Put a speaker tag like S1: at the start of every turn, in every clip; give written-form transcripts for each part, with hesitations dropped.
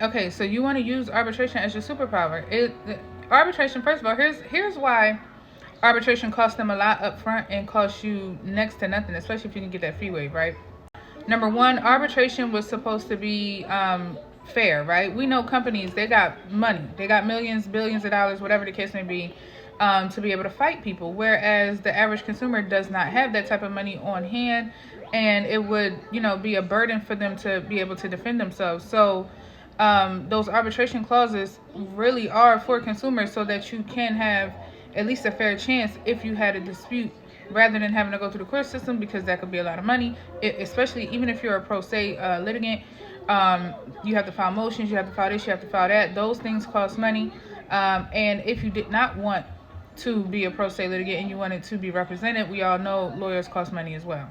S1: Okay, so you want to use arbitration as your superpower. Arbitration, first of all, here's why arbitration costs them a lot up front and costs you next to nothing, especially if you can get that fee waive, right? Number one, arbitration was supposed to be fair, right? We know companies, they got money. They got millions, billions of dollars, whatever the case may be, to be able to fight people. Whereas the average consumer does not have that type of money on hand. And it would, be a burden for them to be able to defend themselves. So those arbitration clauses really are for consumers so that you can have at least a fair chance if you had a dispute, rather than having to go through the court system, because that could be a lot of money, especially even if you're a pro se litigant. You have to file motions, you have to file this, you have to file that. Those things cost money. And if you did not want to be a pro se litigant and you wanted to be represented, we all know lawyers cost money as well.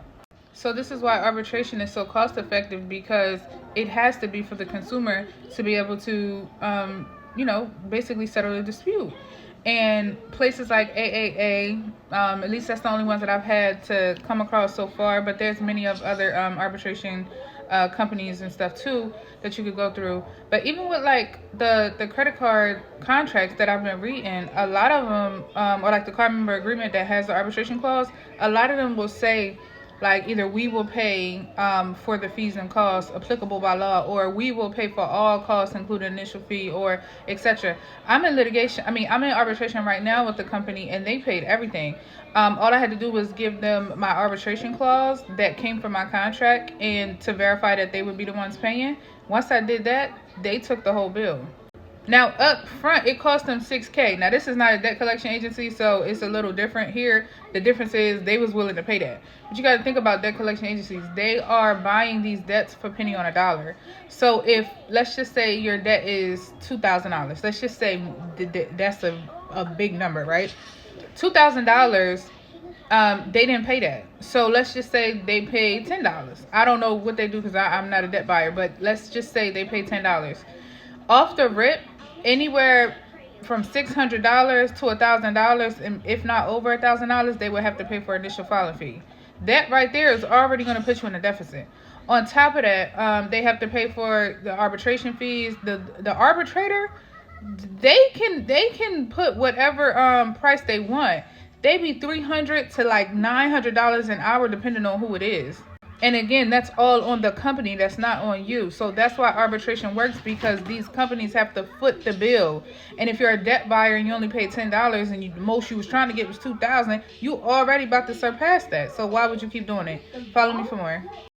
S1: So this is why arbitration is so cost effective, because it has to be for the consumer to be able to, basically settle a dispute. And places like AAA, at least that's the only ones that I've had to come across so far, but there's many of other arbitration companies and stuff too that you could go through. But even with like the credit card contracts that I've been reading, a lot of them, or like the card member agreement that has the arbitration clause, a lot of them will say, like, either we will pay for the fees and costs applicable by law, or we will pay for all costs including initial fee, or etc. I'm in arbitration right now with the company, and they paid everything. All I had to do was give them my arbitration clause that came from my contract, and to verify that they would be the ones paying. Once I did that, they took the whole bill. Now, up front, it cost them $6,000. Now, this is not a debt collection agency, so it's a little different here. The difference is they was willing to pay that. But you got to think about debt collection agencies. They are buying these debts for penny on a dollar. So if, let's just say your debt is $2,000. Let's just say that's a big number, right? $2,000, they didn't pay that. So let's just say they paid $10. I don't know what they do because I'm not a debt buyer, but let's just say they paid $10. Off the rip, anywhere from $600 to $1,000, and if not over $1,000, they would have to pay for initial filing fee. That right there is already going to put you in a deficit. On top of that, they have to pay for the arbitration fees. The arbitrator, they can put whatever price they want. They be $300 to like $900 an hour, depending on who it is. And again, that's all on the company. That's not on you. So that's why arbitration works, because these companies have to foot the bill. And if you're a debt buyer and you only paid $10 and the most you was trying to get was $2,000, you already about to surpass that. So why would you keep doing it? Follow me for more.